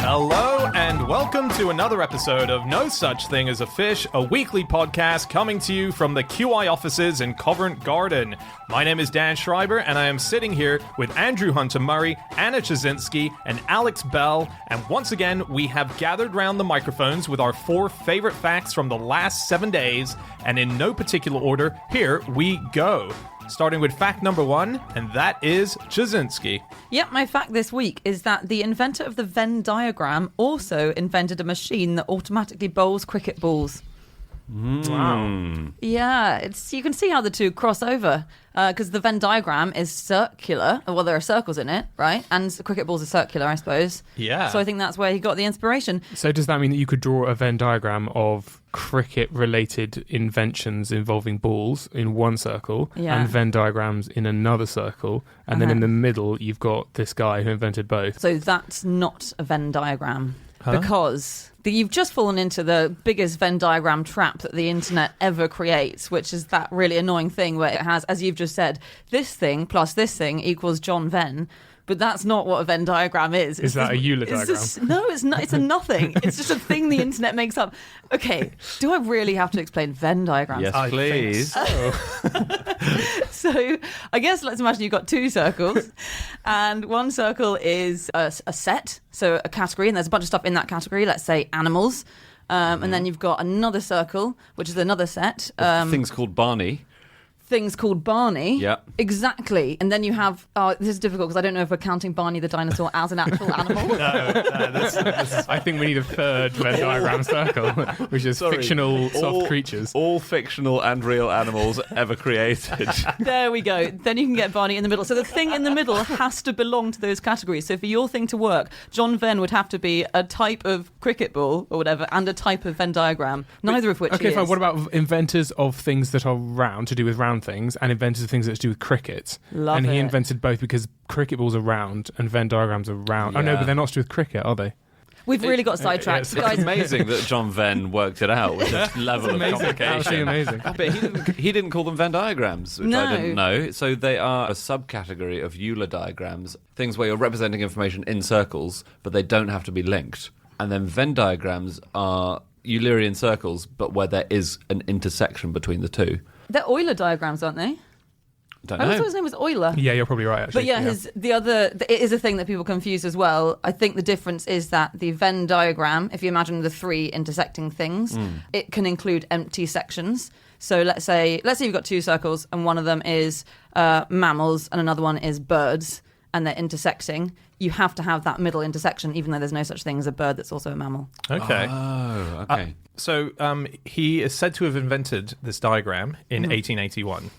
Hello and welcome to another episode of No Such Thing as a Fish, a weekly podcast coming to you from the QI offices in Covent Garden. My name is Dan Schreiber and I am sitting here with Andrew Hunter-Murray, Anna Chazinski, and Alex Bell. And once again, we have gathered round the microphones with our 4 favorite facts from the last 7 days. And in no particular order, here we go. Starting with fact number 1, and that is Chazinski. Yep, my fact this week is that the inventor of the Venn diagram also invented a machine that automatically bowls cricket balls. Wow. Yeah, you can see how the two cross over, because the Venn diagram is circular. Well, there are circles in it, right? And the cricket balls are circular, I suppose. Yeah. So I think that's where he got the inspiration. So does that mean that you could draw a Venn diagram of cricket-related inventions involving balls in one circle and Venn diagrams in another circle, and then in the middle you've got this guy who invented both? So that's not a Venn diagram, because you've just fallen into the biggest Venn diagram trap that the internet ever creates, which is that really annoying thing where it has, as you've just said, this thing plus this thing equals John Venn. But that's not what a Venn diagram is. Is that a Euler diagram? No, it's not. It's a nothing. It's just a thing the internet makes up. Okay, do I really have to explain Venn diagrams? Yes, please. So I guess let's imagine you've got 2 circles, and one circle is a set, so a category, and there's a bunch of stuff in that category. Let's say animals, and then you've got another circle, which is another set. Things called Barney. Things called Barney. Yeah. Exactly. And then you have, this is difficult because I don't know if we're counting Barney the dinosaur as an actual animal. I think we need a third Venn diagram circle, which is fictional soft creatures. All fictional and real animals ever created. There we go. Then you can get Barney in the middle. So the thing in the middle has to belong to those categories. So for your thing to work, John Venn would have to be a type of cricket ball or whatever, and a type of Venn diagram, neither of which Okay, he fine. is. What about inventors of things that are round, to do with round things, and inventors of things that do with cricket? Love and he it. invented both because cricket balls are round and Venn diagrams are round. Yeah. Oh no, but they're not to do with cricket, are they? We've really got sidetracked. It's It's Guys, amazing that John Venn worked it out with this level of Absolutely complication. amazing. But he didn't call them Venn diagrams, which No. I didn't know. So they are a subcategory of Euler diagrams, things where you're representing information in circles, but they don't have to be linked. And then Venn diagrams are Eulerian circles, but where there is an intersection between the two. they're Euler diagrams, aren't they? Don't I know. thought his name was Euler. Yeah, you're probably right, actually. But it is a thing that people confuse as well. I think the difference is that the Venn diagram, if you imagine the 3 intersecting things, it can include empty sections. So let's say you've got 2 circles and one of them is mammals and another one is birds, and they're intersecting. You have to have that middle intersection, even though there's no such thing as a bird that's also a mammal. Okay. Oh, okay. So he is said to have invented this diagram in 1881.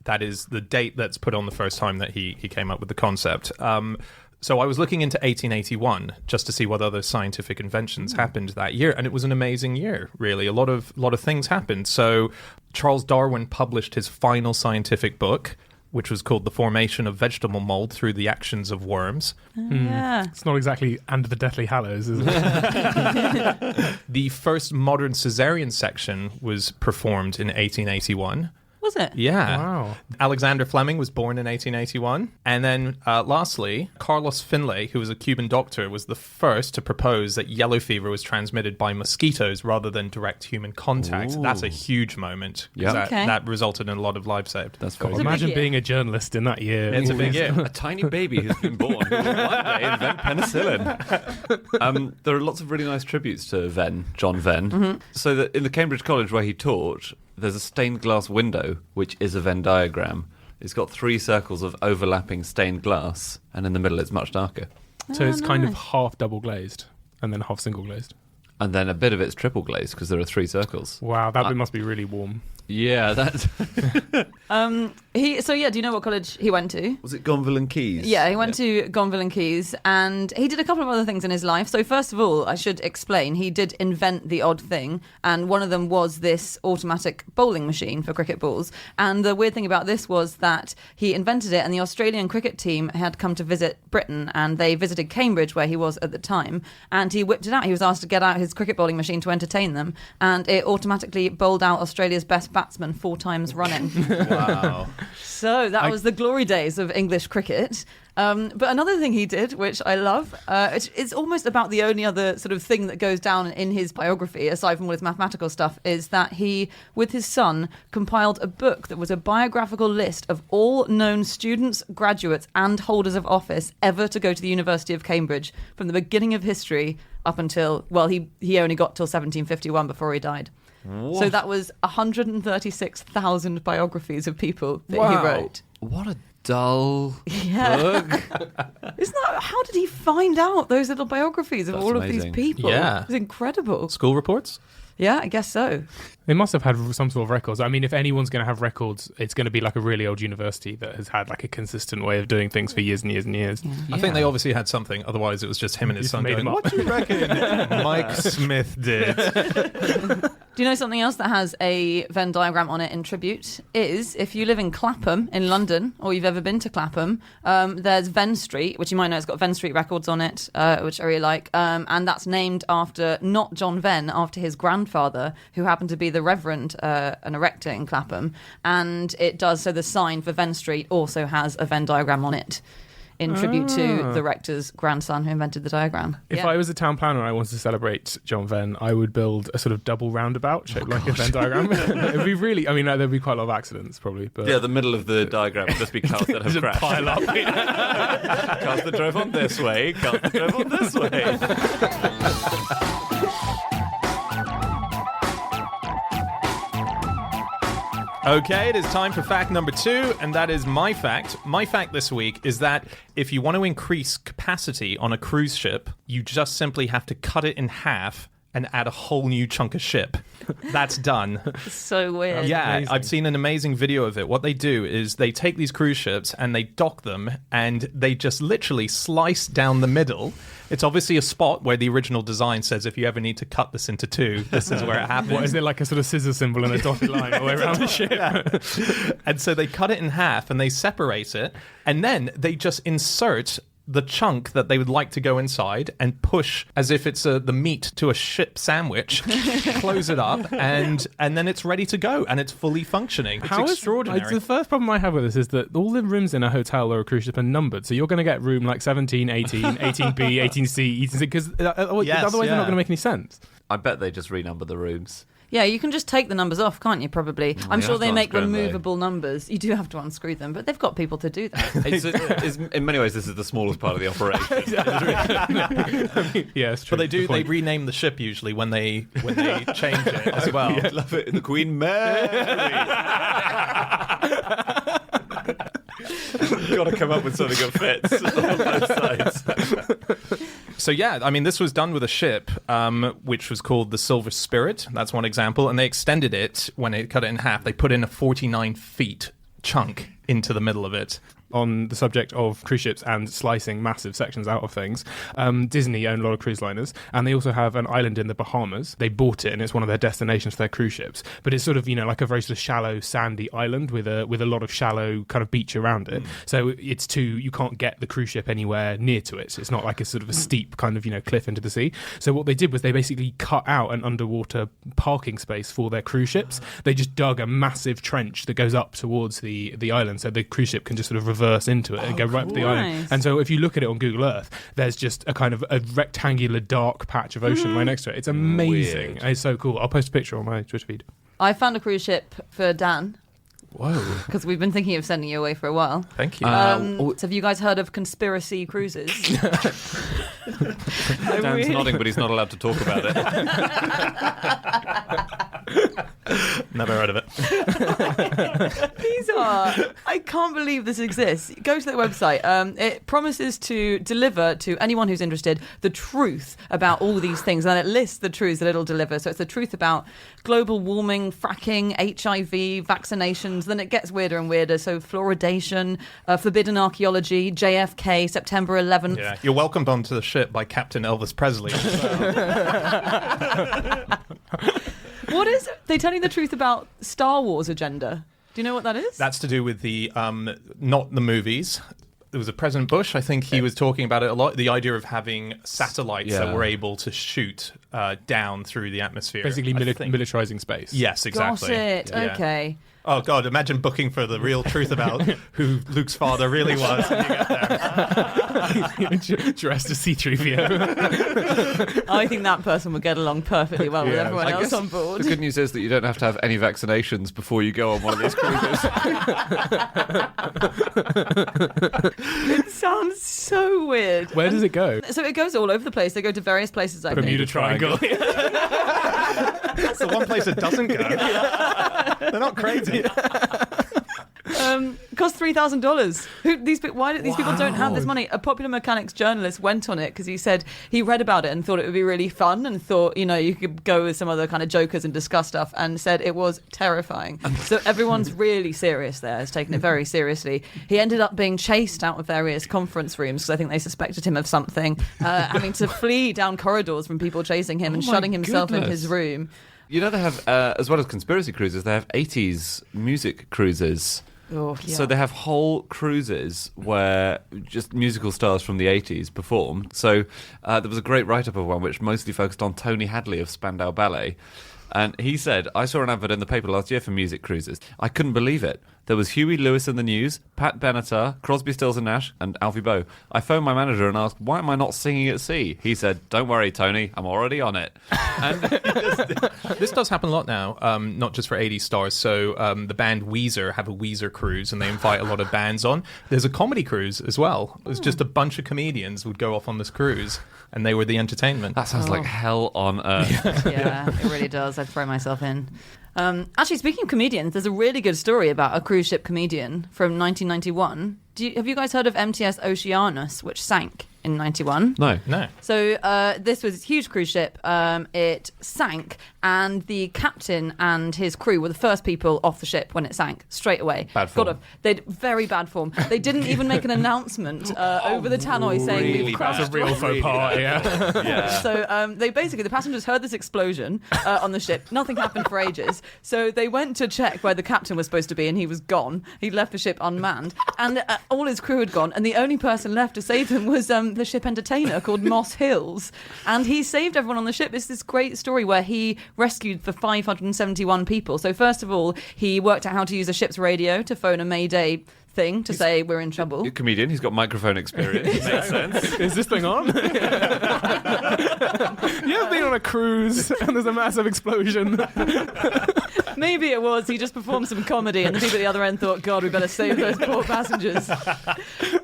That is the date that's put on the first time that he came up with the concept. So I was looking into 1881 just to see what other scientific inventions happened that year, and it was an amazing year, really. A lot of things happened. So Charles Darwin published his final scientific book, which was called The Formation of Vegetable Mold Through the Actions of Worms. Yeah. It's not exactly Under the Deathly Hallows, is it? The first modern cesarean section was performed in 1881. Was it? Yeah. Wow. Alexander Fleming was born in 1881. And then lastly, Carlos Finlay, who was a Cuban doctor, was the first to propose that yellow fever was transmitted by mosquitoes rather than direct human contact. Ooh. That's a huge moment. 'Cause Yeah. that resulted in a lot of lives saved. That's cool. a big Imagine year. being a journalist in that year. It's a big year. A tiny baby who's been born who will one day invent penicillin. There are lots of really nice tributes to John Venn. So that in the Cambridge College where he taught, there's a stained glass window, which is a Venn diagram. It's got 3 circles of overlapping stained glass, and in the middle it's much darker. So it's kind of nice. half double glazed and then half single glazed. And then a bit of it's triple glazed because there are 3 circles. Wow, that bit must be really warm. Yeah, that's... Do you know what college he went to? Was it Gonville and Keys? Yeah, he went to Gonville and Keys, and he did a couple of other things in his life. So first of all, I should explain, he did invent the odd thing, and one of them was this automatic bowling machine for cricket balls. And the weird thing about this was that he invented it, and the Australian cricket team had come to visit Britain, and they visited Cambridge, where he was at the time, and he whipped it out. He was asked to get out his cricket bowling machine to entertain them, and it automatically bowled out Australia's best batsman 4 times running. Wow. So that was the glory days of English cricket. But another thing he did, which I love, it's almost about the only other sort of thing that goes down in his biography, aside from all his mathematical stuff, is that he, with his son, compiled a book that was a biographical list of all known students, graduates, and holders of office ever to go to the University of Cambridge from the beginning of history up until, well, he only got till 1751 before he died. What? So that was 136,000 biographies of people that he wrote. What a dull book. Isn't that, how did he find out those little biographies of That's all amazing. of these people? Yeah. It's incredible. School reports? Yeah, I guess so. They must have had some sort of records. I mean, if anyone's going to have records, it's going to be like a really old university that has had like a consistent way of doing things for years and years and years. I think they obviously had something. Otherwise, it was just him and his Just son made going, him up. what do you reckon Mike Smith did? Do you know something else that has a Venn diagram on it in tribute? Is if you live in Clapham in London, or you've ever been to Clapham, there's Venn Street, which you might know has got Venn Street records on it, which I really like. And that's named after, not John Venn, after his grandfather, who happened to be the Reverend, an erector in Clapham. And it does, so the sign for Venn Street also has a Venn diagram on it, in tribute to the rector's grandson who invented the diagram. If I was a town planner and I wanted to celebrate John Venn, I would build a sort of double roundabout shaped like a Venn diagram. It'd be really, I mean, there'd be quite a lot of accidents probably. But Yeah, the middle of the diagram would just be cars that have crashed. pile up. Cars that drove on this way, cars that drove on this way. Okay, it is time for fact number 2, and that is my fact. My fact this week is that if you want to increase capacity on a cruise ship, you just simply have to cut it in half and add a whole new chunk of ship. That's done. It's so weird. Yeah, amazing. I've seen an amazing video of it. What they do is they take these cruise ships and they dock them and they just literally slice down the middle. It's obviously a spot where the original design says if you ever need to cut this into two, this is where it happens. What, is it like a sort of scissor symbol and a dotted line all the way around the ship? Yeah. And so they cut it in half and they separate it, and then they just insert the chunk that they would like to go inside and push as if it's the meat to a ship sandwich, close it up, and then it's ready to go and it's fully functioning. It's extraordinary. The first problem I have with this is that all the rooms in a hotel or a cruise ship are numbered, so you're going to get room like 17, 18, 18B, 18C, 18C, because otherwise they're not going to make any sense. I bet they just renumber the rooms. Yeah, you can just take the numbers off, can't you, probably? I'm you sure have they to make unscrew them, removable numbers. You do have to unscrew them, but they've got people to do that. In many ways, this is the smallest part of the operation. Yeah, it's true. But they Good point. rename the ship usually when they change it as well. I love it. The Queen Mary. Got to come up with something that fits on both sides. So yeah, I mean, this was done with a ship, which was called the Silver Spirit. That's one example. And they extended it when they cut it in half. They put in a 49 feet chunk into the middle of it. On the subject of cruise ships and slicing massive sections out of things, Disney own a lot of cruise liners, and they also have an island in the Bahamas. They bought it, and it's one of their destinations for their cruise ships. But it's sort of, like a very sort of shallow, sandy island with a lot of shallow kind of beach around it. So you can't get the cruise ship anywhere near to it. So it's not like a sort of a steep kind of cliff into the sea. So what they did was they basically cut out an underwater parking space for their cruise ships. They just dug a massive trench that goes up towards the island, so the cruise ship can just sort of reverse into it and go right up the island. Nice. And so if you look at it on Google Earth, there's just a kind of a rectangular dark patch of ocean right next to it. It's amazing. Weird. It's so cool. I'll post a picture on my Twitter feed. I found a cruise ship for Dan, Whoa. because we've been thinking of sending you away for a while. Thank you. So have you guys heard of conspiracy cruises? Dan's nodding, but he's not allowed to talk about it. Never heard of it. These are... I can't believe this exists. Go to their website. It promises to deliver to anyone who's interested the truth about all these things, and it lists the truths that it'll deliver. So it's the truth about global warming, fracking, HIV, vaccinations. Then it gets weirder and weirder. So fluoridation, forbidden archaeology, JFK, September 11th. Yeah, you're welcomed onto the ship by Captain Elvis Presley. What is it? They telling the truth about Star Wars agenda. Do you know what that is? That's to do with the not the movies. There was a President Bush, I think he was talking about it a lot, the idea of having satellites that were able to shoot down through the atmosphere. Basically I think. militarizing space. Yes, exactly. Got it. Yeah. Okay. Oh, God, imagine booking for the real truth about who Luke's father really was when you get there. Dressed as C-3PO. I think that person would get along perfectly well with everyone else on board. The good news is that you don't have to have any vaccinations before you go on one of these cruises. It sounds so weird. Where does it go? So it goes all over the place. They go to various places, I think. Bermuda Triangle. That's the one place it doesn't go. They're not crazy. Cost $3,000. Why do these people don't have this money? A Popular Mechanics journalist went on it because he said he read about it and thought it would be really fun and thought, you could go with some other kind of jokers and discuss stuff, and said it was terrifying. So everyone's really serious there, has taken it very seriously. He ended up being chased out of various conference rooms because I think they suspected him of something, having to flee down corridors from people chasing him and shutting himself in his room. They have, as well as conspiracy cruises, they have 80s music cruises. Oh, yeah. So they have whole cruises where just musical stars from the 80s perform. So there was a great write-up of one which mostly focused on Tony Hadley of Spandau Ballet. And he said, I saw an advert in the paper last year for music cruises. I couldn't believe it. There was Huey Lewis in the news, Pat Benatar, Crosby, Stills and Nash, and Alfie Boe. I phoned my manager and asked, why am I not singing at sea? He said, don't worry, Tony, I'm already on it. And this does happen a lot now, not just for 80s stars. So the band Weezer have a Weezer cruise, and they invite a lot of bands on. There's a comedy cruise as well. It's just a bunch of comedians would go off on this cruise, and they were the entertainment. that sounds like hell on earth. Yeah, it really does. I'd throw myself in. Actually, speaking of comedians, there's a really good story about a cruise ship comedian from 1991. Have you guys heard of MTS Oceanus, which sank in 91? No. So this was a huge cruise ship. It sank, and the captain and his crew were the first people off the ship when it sank, straight away. Bad form. They'd very bad form. They didn't even make an announcement over the tannoy saying really we've bad. crashed. That's a real faux pas, yeah. So the passengers heard this explosion on the ship. Nothing happened for ages. So they went to check where the captain was supposed to be, and he was gone. He'd left the ship unmanned, and all his crew had gone, and the only person left to save them was the ship entertainer called Moss Hills, and he saved everyone on the ship. It's this great story where he rescued the 571 people. So first of all, he worked out how to use a ship's radio to phone a mayday thing to say we're in trouble. A comedian, he's got microphone experience. Makes sense. Is this thing on? You ever been on a cruise and there's a massive explosion? Maybe it was. He just performed some comedy, and the people at the other end thought, God, we better save those poor passengers.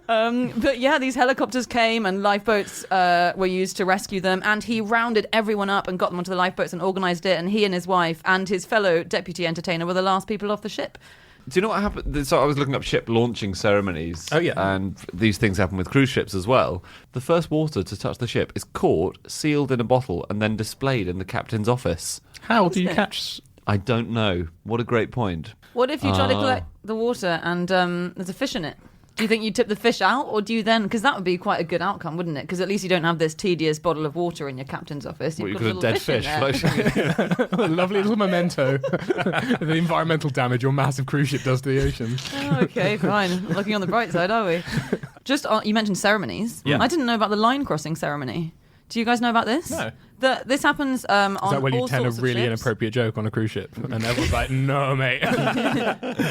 But yeah, these helicopters came and lifeboats were used to rescue them, and he rounded everyone up and got them onto the lifeboats and organised it, and he and his wife and his fellow deputy entertainer were the last people off the ship. Do you know what happened? So I was looking up ship launching ceremonies. Oh, yeah. And these things happen with cruise ships as well. The first water to touch the ship is caught, sealed in a bottle, and then displayed in the captain's office. How do you catch... I don't know. What a great point. What if you try to collect the water and there's a fish in it? Do you think you tip the fish out, or do you then... Because that would be quite a good outcome, wouldn't it? Because at least you don't have this tedious bottle of water in your captain's office. Well, You've you got could a have little dead fish in there. A lovely little memento. The environmental damage your massive cruise ship does to the ocean. Oh, okay, fine. Not looking on the bright side, are we? Just you mentioned ceremonies. Yeah. I didn't know about the line crossing ceremony. Do you guys know about this? No. This happens on Is that when you all tell a sorts of really ships. inappropriate joke on a cruise ship? And everyone's like, no, mate.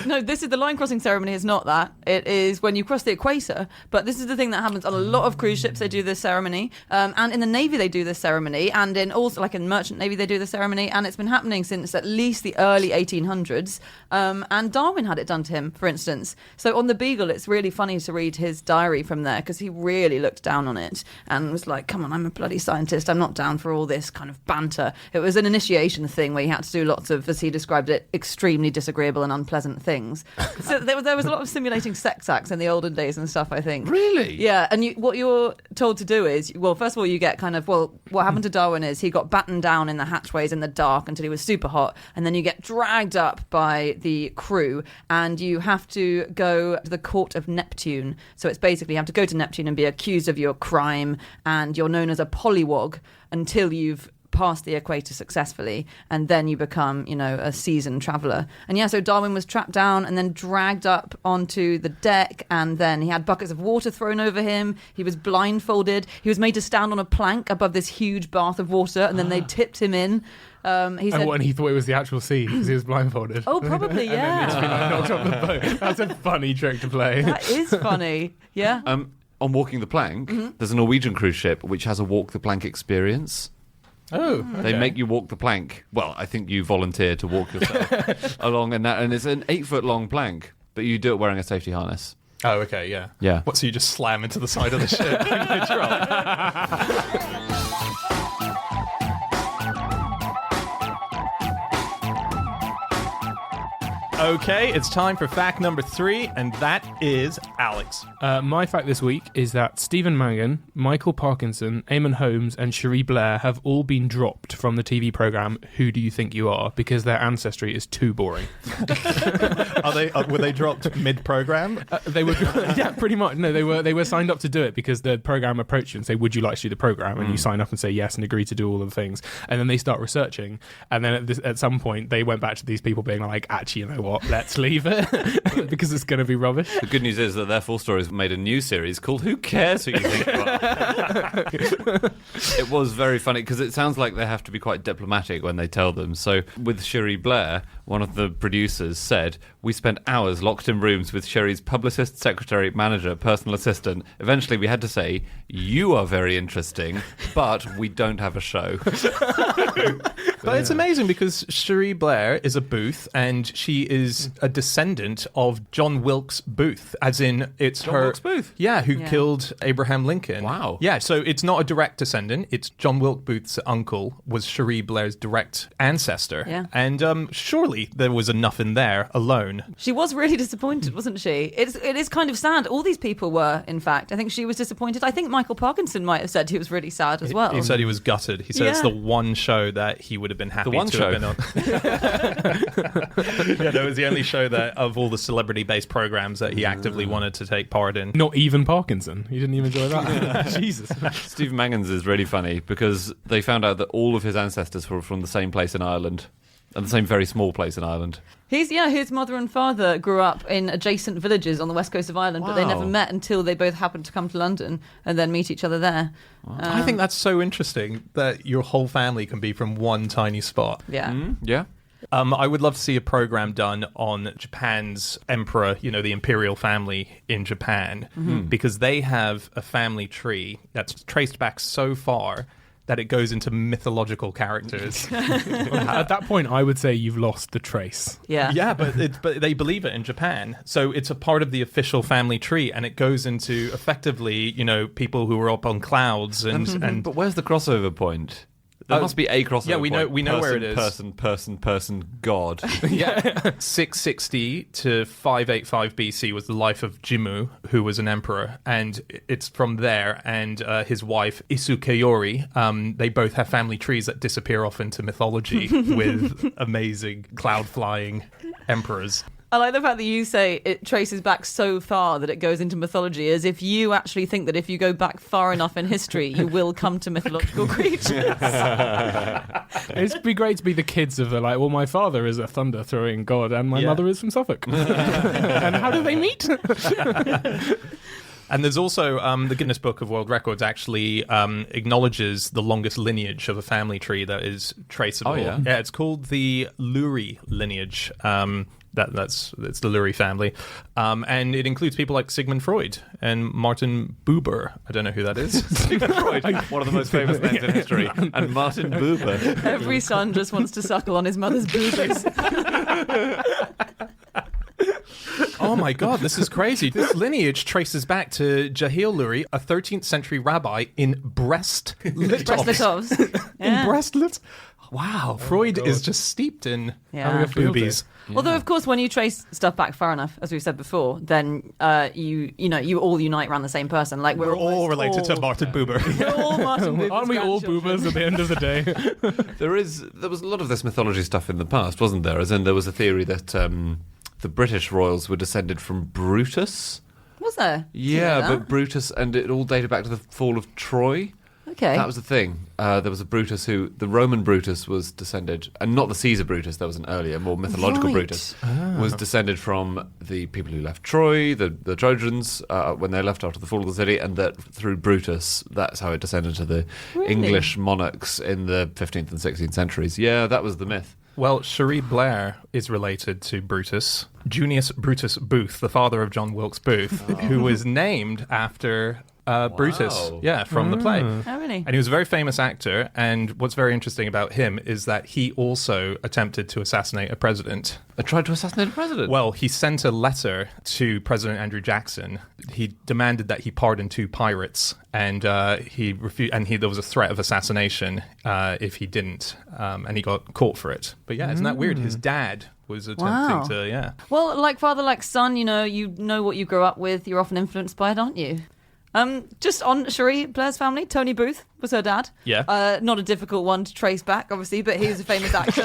No, this is the line crossing ceremony. Is not that. It is when you cross the equator. But this is the thing that happens on a lot of cruise ships. They do this ceremony, and in the Navy they do this ceremony, and in also like in Merchant Navy they do this ceremony, and it's been happening since at least the early 1800s. And Darwin had it done to him, for instance. So on the Beagle, it's really funny to read his diary from there because he really looked down on it and was like, "Come on, I'm a bloody scientist. I'm not down for all this kind of banter." It was an initiation thing where he had to do lots of, as he described it, extremely disagreeable and unpleasant things. So there was a lot of simulating sex acts in the olden days and stuff, I think. Really? Yeah, and what you're told to do is, well, first of all, you get kind of, well, what happened to Darwin is he got battened down in the hatchways in the dark until he was super hot, and then you get dragged up by the crew, and you have to go to the court of Neptune. So it's basically you have to go to Neptune and be accused of your crime, and you're known as a polywog until you've past the equator successfully, and then you become, a seasoned traveller. And so Darwin was trapped down and then dragged up onto the deck, and then he had buckets of water thrown over him. He was blindfolded. He was made to stand on a plank above this huge bath of water, and then they tipped him in. He said, and he thought it was the actual sea because he was blindfolded. Oh, probably, yeah. And then he'd knocked off the boat. That's a funny trick to play. That is funny, yeah. On Walking the Plank, there's a Norwegian cruise ship which has a walk the plank experience. Oh, They make you walk the plank. Well, I think you volunteer to walk yourself along, and it's an 8-foot long plank, but you do it wearing a safety harness. Oh, okay, yeah. Yeah. What, so you just slam into the side of the ship? No trouble. Okay, it's time for fact number 3, and that is Alex. My fact this week is that Stephen Mangan, Michael Parkinson, Eamon Holmes, and Cherie Blair have all been dropped from the TV programme Who Do You Think You Are because their ancestry is too boring. Were they dropped mid-program? They were, yeah, pretty much. No, they were signed up to do it because the programme approached you and say, "Would you like to do the programme?" And you sign up and say yes and agree to do all of the things. And then they start researching, and then at some point they went back to these people being like, "Actually, you know what? Let's leave it because it's going to be rubbish." The good news is that their full stories made a new series called Who Cares Who You Think You Are? It was very funny because it sounds like they have to be quite diplomatic when they tell them. So with Cherie Blair, one of the producers said, "We spent hours locked in rooms with Cherie's publicist, secretary, manager, personal assistant. Eventually we had to say, 'You are very interesting, but we don't have a show.'" But it's amazing because Cherie Blair is a Booth, and she is a descendant of John Wilkes Booth, as in it's John her... Wilkes Booth? Yeah, who killed Abraham Lincoln. Wow. Yeah, so it's not a direct descendant. It's John Wilkes Booth's uncle was Cherie Blair's direct ancestor. Yeah. And surely there was enough in there alone. She was really disappointed, wasn't she? It is kind of sad. All these people were, in fact. I think she was disappointed. I think Michael Parkinson might have said he was really sad as well. He said he was gutted. He said it's the one show that he would have been happy one to show. have been on. Yeah, no, it was the only show that of all the celebrity-based programs that he actively wanted to take part in. Not even Parkinson. You didn't even enjoy that. Jesus. Steve Mangans is really funny because they found out that all of his ancestors were from the same place in Ireland, and the same very small place in Ireland. His mother and father grew up in adjacent villages on the west coast of Ireland, but they never met until they both happened to come to London and then meet each other there. I think that's so interesting that your whole family can be from one tiny spot. Yeah. Yeah. I would love to see a program done on Japan's emperor, the imperial family in Japan, because they have a family tree that's traced back so far that it goes into mythological characters. At that point, I would say you've lost the trace. Yeah. Yeah, but they believe it in Japan. So it's a part of the official family tree, and it goes into, effectively, people who are up on clouds. and But where's the crossover point? There must be a crossover yeah, we know point. where it is. Person, God. Yeah. 660 to 585 BC was the life of Jimmu, who was an emperor, and it's from there. And his wife Isukeyori, they both have family trees that disappear off into mythology with amazing cloud-flying emperors. I like the fact that you say it traces back so far that it goes into mythology, as if you actually think that if you go back far enough in history, you will come to mythological creatures. It'd be great to be the kids of my father is a thunder-throwing god and my mother is from Suffolk. And how do they meet? And there's also the Guinness Book of World Records actually acknowledges the longest lineage of a family tree that is traceable. Oh, yeah? Yeah, it's called the Lurie lineage. It's the Lurie family, and it includes people like Sigmund Freud and Martin Buber. I don't know who that is. Sigmund Freud, one of the most famous names in history, and Martin Buber. Every son just wants to suckle on his mother's boobies. Oh my God, this is crazy. This lineage traces back to Jahil Lurie, a 13th century rabbi in Brest-Litovsk. Brest-Litovsk. In Brest-Litovsk. Wow, Freud is just steeped in boobies. Although, of course, when you trace stuff back far enough, as we've said before, then you all unite around the same person. Like we're all related to Martin Buber. We're all Martin Buber's Aren't we all boobers at the end of the day? There was a lot of this mythology stuff in the past, wasn't there? As in, there was a theory that the British royals were descended from Brutus. Was there? Yeah, but Brutus, and it all dated back to the fall of Troy. Okay. That was the thing. There was a Brutus the Roman Brutus was descended, and not the Caesar Brutus, there was an earlier, more mythological Brutus, was descended from the people who left Troy, the Trojans, when they left after the fall of the city, and that through Brutus, that's how it descended to the English monarchs in the 15th and 16th centuries. Yeah, that was the myth. Well, Cherie Blair is related to Brutus. Junius Brutus Booth, the father of John Wilkes Booth, who was named after Brutus, from the play. Oh, really? And he was a very famous actor, and what's very interesting about him is that he also attempted to assassinate a president. Tried to assassinate a president? Well, he sent a letter to President Andrew Jackson. He demanded that he pardon 2 pirates, and he refused. And there was a threat of assassination if he didn't, and he got caught for it. But yeah, isn't that weird? His dad was attempting to, Well, like father, like son, you know what you grow up with. You're often influenced by it, aren't you? Just on Cherie Blair's family, Tony Booth was her dad. Yeah. Not a difficult one to trace back, obviously, but he was a famous actor.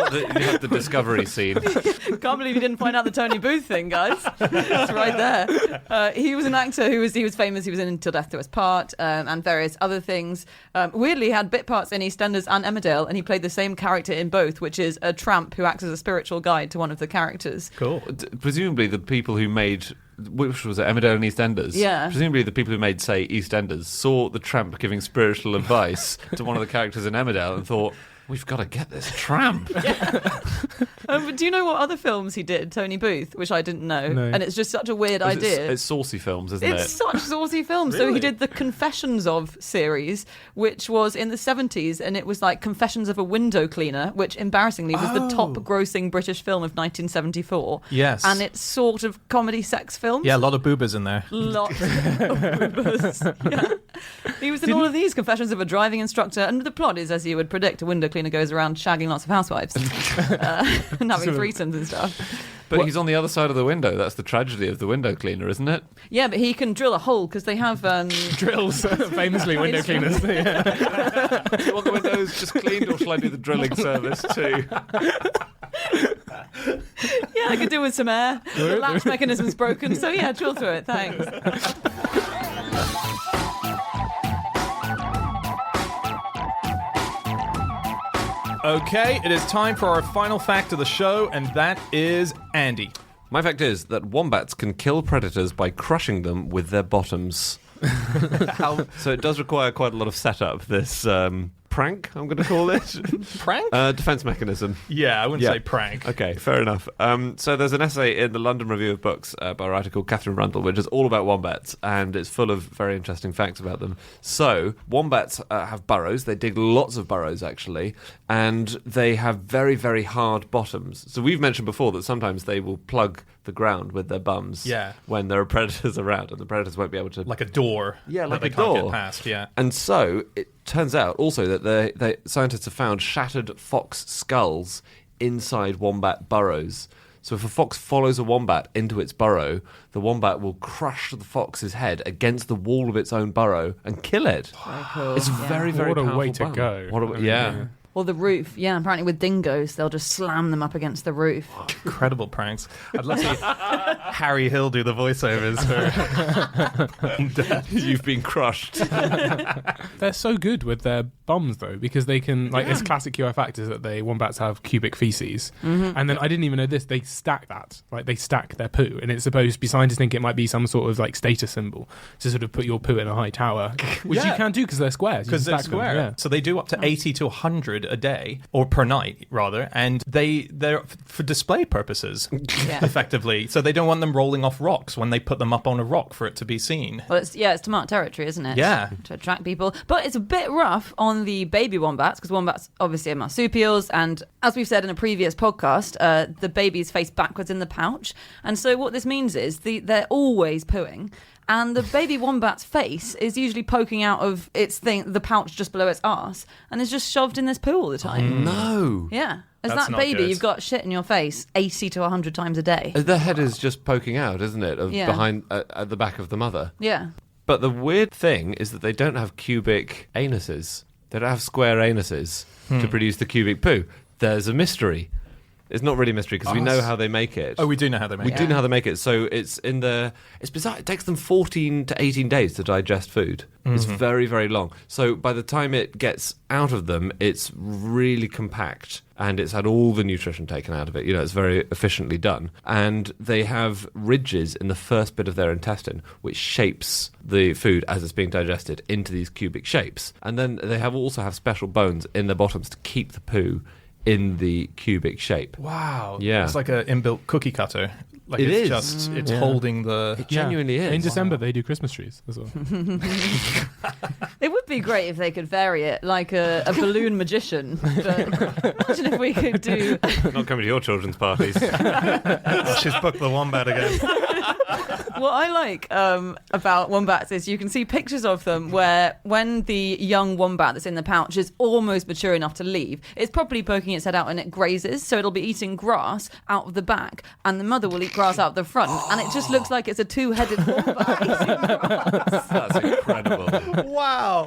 You have the discovery scene. Can't believe you didn't find out the Tony Booth thing, guys. It's right there. He was an actor who was famous. He was in Until Death Do Us Part and various other things. Weirdly, he had bit parts in EastEnders and Emmerdale, and he played the same character in both, which is a tramp who acts as a spiritual guide to one of the characters. Cool. Presumably the people who made... Which was it, Emmerdale and EastEnders? Yeah. Presumably the people who made, say, EastEnders saw the tramp giving spiritual advice to one of the characters in Emmerdale and thought, we've got to get this tramp. But do you know what other films he did, Tony Booth, which I didn't know? No. And it's just such a weird idea. It's saucy films, isn't It's it? such saucy films. So Really? he did the Confessions of series, which was in the 70s, and it was like Confessions of a Window Cleaner, which embarrassingly was the top grossing British film of 1974. Yes. And it's sort of comedy sex films. Yeah, a lot of boobas in there. Lots of boobas. Yeah. He was in all of these, Confessions of a Driving Instructor, and the plot is, as you would predict, a window cleaner goes around shagging lots of housewives and having threesomes and stuff. But he's on the other side of the window. That's the tragedy of the window cleaner, isn't it? Yeah, but he can drill a hole because they have... Drills, famously window cleaners. Do you want the windows just cleaned, or shall I do the drilling service too? Yeah, I could do with some air. The latch mechanism's broken, so yeah, drill through it, thanks. Okay, it is time for our final fact of the show, and that is Andy. My fact is that wombats can kill predators by crushing them with their bottoms. So it does require quite a lot of setup, this prank, I'm going to call it. Prank? Defense mechanism. Yeah, I wouldn't say prank. Okay, fair enough. So there's an essay in the London Review of Books by a writer called Catherine Rundle, which is all about wombats, and it's full of very interesting facts about them. So, wombats have burrows. They dig lots of burrows, actually, and they have very, very hard bottoms. So we've mentioned before that sometimes they will plug the ground with their bums when there are predators around, and the predators won't be able to... Like a door. Yeah, like that a they can't door. get past, yeah. And so it turns out also that scientists have found shattered fox skulls inside wombat burrows. So if a fox follows a wombat into its burrow, the wombat will crush the fox's head against the wall of its own burrow and kill it. Very cool. It's very, very What a powerful way to bum. go. What a, I mean, yeah. Or the roof. Yeah, apparently with dingoes, they'll just slam them up against the roof. Incredible pranks. I'd love to see Harry Hill do the voiceovers for... You've been crushed. They're so good with their bums, though, because they can, like, it's classic QI fact is that wombats have cubic feces. Mm-hmm. And then I didn't even know this, they stack that. Like, they stack their poo. And it's supposed to be, scientists think it might be some sort of, like, status symbol to sort of put your poo in a high tower, which you can do because they're squares. Because they're square. Yeah. So they do up to 80 to 100 a day, or per night, rather, and they're for display purposes, effectively. So they don't want them rolling off rocks when they put them up on a rock for it to be seen. Well, it's to mark territory, isn't it? Yeah. To attract people. But it's a bit rough on the baby wombats, because wombats obviously are marsupials, and as we've said in a previous podcast, the babies face backwards in the pouch. And so what this means is they're always pooing. And the baby wombat's face is usually poking out of the pouch just below its arse, and is just shoved in this poo all the time. No. Yeah. As That's that not baby, good. you've got shit in your face 80 to 100 times a day. The head is just poking out, isn't it? Behind at the back of the mother. Yeah. But the weird thing is that they don't have cubic anuses. They don't have square anuses to produce the cubic poo. There's a mystery. It's not really a mystery because we know how they make it. Oh, we do know how they make it. We do know how they make it. So it's bizarre. It takes them 14 to 18 days to digest food. It's very, very long. So by the time it gets out of them, it's really compact and it's had all the nutrition taken out of it. It's very efficiently done. And they have ridges in the first bit of their intestine, which shapes the food as it's being digested into these cubic shapes. And then they also have special bones in their bottoms to keep the poo in the cubic shape. Wow. Yeah. It's like an inbuilt cookie cutter. Like It is. It's holding the... It genuinely is. In December, they do Christmas trees as well. It would be great if they could vary it like a balloon magician. But imagine if we could do... Not coming to your children's parties. She's booked the wombat again. What I like about wombats is you can see pictures of them where when the young wombat that's in the pouch is almost mature enough to leave, it's probably poking its head out and it grazes, so it'll be eating grass out of the back, and the mother will eat grass out of the front, and it just looks like it's a two-headed wombat eating grass. That's incredible. Wow.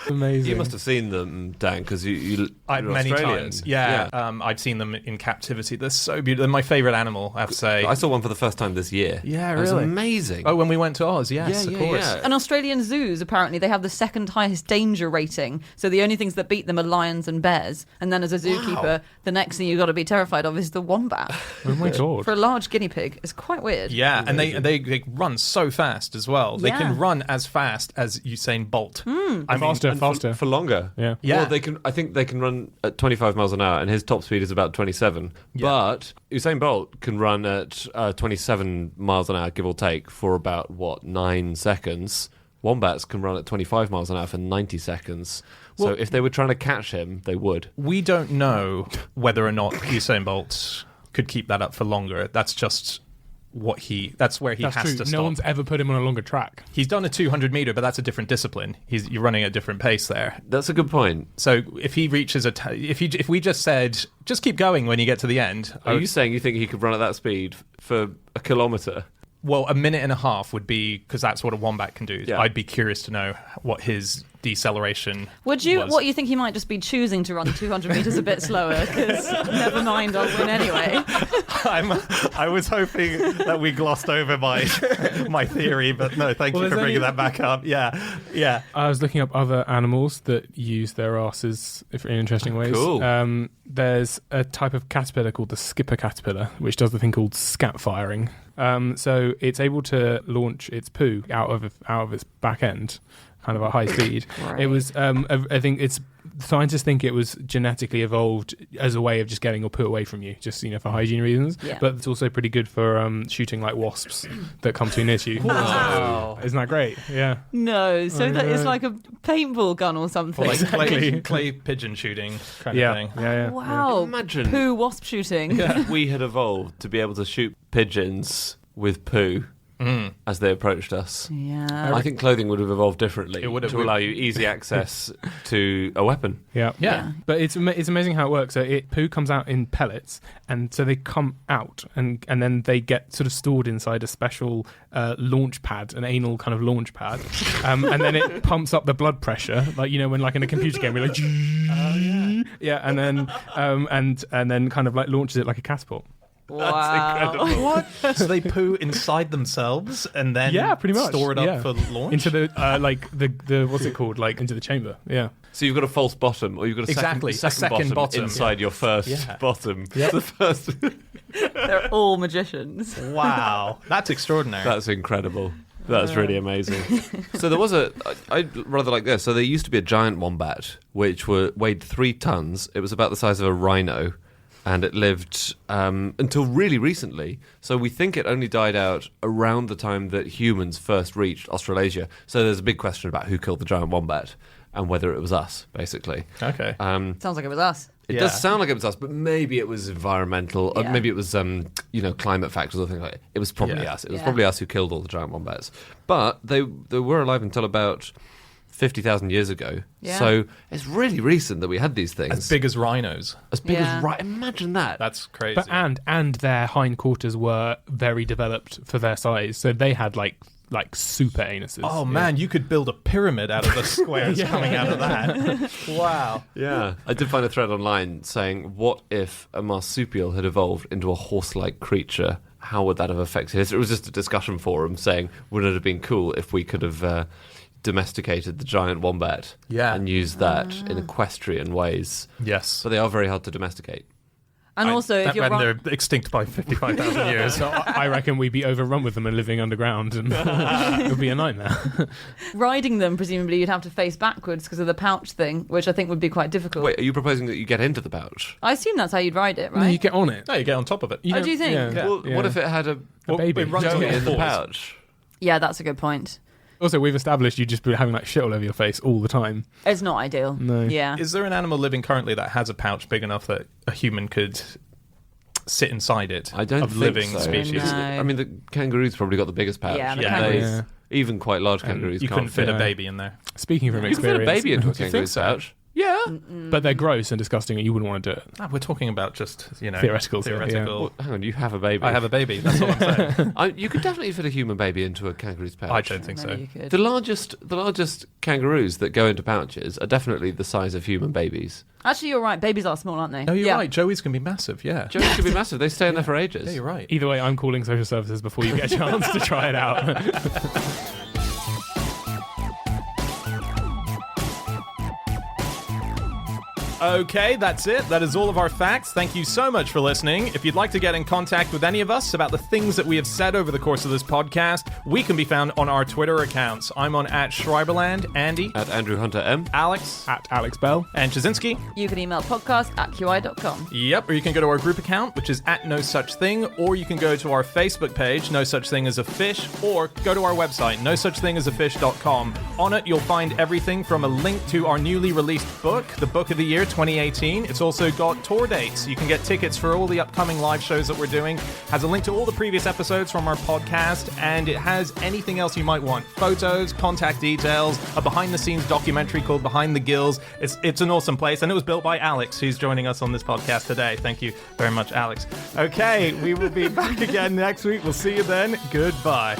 Amazing. You must have seen them, Dan, because you're Many Australian. times. Yeah. I've seen them in captivity. They're so beautiful. They're my favourite animal, I have to say. I saw one for the first time this year. Yeah, It was really? amazing. Oh, when we went to Oz, yes, of course. Yeah. And Australian zoos, apparently, they have the second highest danger rating. So the only things that beat them are lions and bears. And then as a zookeeper, the next thing you've got to be terrified of is the wombat. Oh my God. For a large guinea pig, it's quite weird. Yeah, and they run so fast as well. They Yeah. can run as fast as Usain Bolt. Faster. For longer. Yeah. Yeah. Well, I think they can run at 25 miles an hour, and his top speed is about 27. Yeah. But Usain Bolt can run at 27 miles an hour, give or take, for about, 9 seconds. Wombats can run at 25 miles an hour for 90 seconds. So Well- if they were trying to catch him, they would. We don't know whether or not Usain Bolt could keep that up for longer. That's just that's where he That's has true. to stop. No one's ever put him on a longer track. He's done a 200 meter, but that's a different discipline. You're running at a different pace there. That's a good point. So if he reaches if we just said just keep going when you get to the end, Are you saying you think he could run at that speed for a kilometre? well, a minute and a half would be, because that's what a wombat can do. Yeah. I'd be curious to know what his deceleration Would you? was. What you think he might just be choosing to run 200 meters a bit slower? Because never mind, I'll win anyway. I was hoping that we glossed over my theory, but no, thank you for there's bringing only- that back up. Yeah. I was looking up other animals that use their asses in interesting ways. Cool. There's a type of caterpillar called the skipper caterpillar, which does the thing called scat firing. So it's able to launch its poo out of its back end, kind of at high speed. Right. It was, I think scientists think it was genetically evolved as a way of just getting your poo away from you, just for hygiene reasons. Yeah. But it's also pretty good for shooting like wasps that come too near to you. Wow. Isn't that great? Yeah. No, so that it's know. like a paintball gun or something. Or like Exactly. clay pigeon shooting kind Yeah. of thing. Yeah. Wow. Imagine Poo wasp shooting. if we had evolved to be able to shoot pigeons with poo as they approached us. Yeah. I think clothing would have evolved differently It would have. to allow you easy access to a weapon. Yeah. Yeah. But it's amazing how it works. So poo comes out in pellets, and so they come out, and then they get sort of stored inside a special launch pad, an anal kind of launch pad, and then it pumps up the blood pressure, like when like in a computer game, we're like, and then and then kind of like launches it like a catapult. Wow. incredible. What? So they poo inside themselves and then Pretty much store it up yeah. for launch? into the like the what's it called, like into the chamber. Yeah. So you've got a false bottom, or you've got a Exactly, second bottom inside your first Yeah. bottom. Yeah. The first. They're all magicians. Wow. That's extraordinary. That's incredible. That's really amazing. So there was I rather like this. So there used to be a giant wombat which weighed 3 tons. It was about the size of a rhino, and it lived until really recently. So we think it only died out around the time that humans first reached Australasia. So there's a big question about who killed the giant wombat and whether it was us, basically. Okay. Sounds like it was us. It Yeah. does sound like it was us, but maybe it was environmental. Yeah. Maybe it was, climate factors or things like that. It was probably Yeah. us. It was Yeah. probably us who killed all the giant wombats. But they were alive until about 50,000 years ago. Yeah. So it's really recent that we had these things. As big as rhinos. As big Yeah. as right. Imagine that. That's crazy. But and their hindquarters were very developed for their size, so they had like like super anuses. Oh man, you could build a pyramid out of the squares coming out of that. Wow. Yeah. I did find a thread online saying, what if a marsupial had evolved into a horse-like creature? How would that have affected it? It was just a discussion forum saying, wouldn't it have been cool if we could have domesticated the giant wombat and used that in equestrian ways? Yes. But they are very hard to domesticate. And also, if you're they're extinct by 55,000 years. So I reckon we'd be overrun with them and living underground, and it would be a nightmare. riding them, presumably you'd have to face backwards because of the pouch thing, which I think would be quite difficult. Wait, are you proposing that you get into the pouch? I assume that's how you'd ride it, right? No, you get on it. No, you get on top of it. Do you think? Yeah. Well, what if it had a baby? It runs Joey on in the all fours. pouch? Yeah, that's a good point. Also, we've established you'd just be having like shit all over your face all the time. It's not ideal. No. Yeah. Is there an animal living currently that has a pouch big enough that a human could sit inside it? I don't of think living so. species. No. I mean, the kangaroo's probably got the biggest pouch. Yeah, the Yeah. kangaroos. Yeah. Even quite large kangaroos You couldn't can't fit a Yeah. baby in there. Speaking from You can fit experience, a baby into a Do you think kangaroo's so? pouch. Yeah. but they're gross and disgusting, and you wouldn't want to do it. We're talking about just, Theoretical stuff, yeah. Well, hang on, you have a baby. I have a baby. That's what I'm saying. You could definitely fit a human baby into a kangaroo's pouch. I don't think No, so. you could. The largest kangaroos that go into pouches are definitely the size of human babies. Actually, you're right. Babies are small, aren't they? No, you're Yeah. right. Joey's can be massive. Yeah. Joeys could be massive. They stay in there for ages. Yeah, you're right. Either way, I'm calling social services before you get a chance to try it out. Okay, that's it. That is all of our facts. Thank you so much for listening. If you'd like to get in contact with any of us about the things that we have said over the course of this podcast, we can be found on our Twitter accounts. I'm on @Schreiberland, Andy, At Andrew Hunter M. Alex, At Alex Bell. and Jasinski. You can email podcast@qi.com. Yep, or you can go to our group account, which is @NoSuchThing, or you can go to our Facebook page, No Such Thing as a Fish, or go to our website, nosuchthingasafish.com. On it, you'll find everything from a link to our newly released book, the Book of the Year 2018. It's also got tour dates. You can get tickets for all the upcoming live shows that we're doing. Has a link to all the previous episodes from our podcast, and it has anything else you might want. Photos, contact details, a behind-the-scenes documentary called Behind the Gills. It's an awesome place, and it was built by Alex, who's joining us on this podcast today. Thank you very much, Alex. Okay, we will be back again next week. We'll see you then. Goodbye.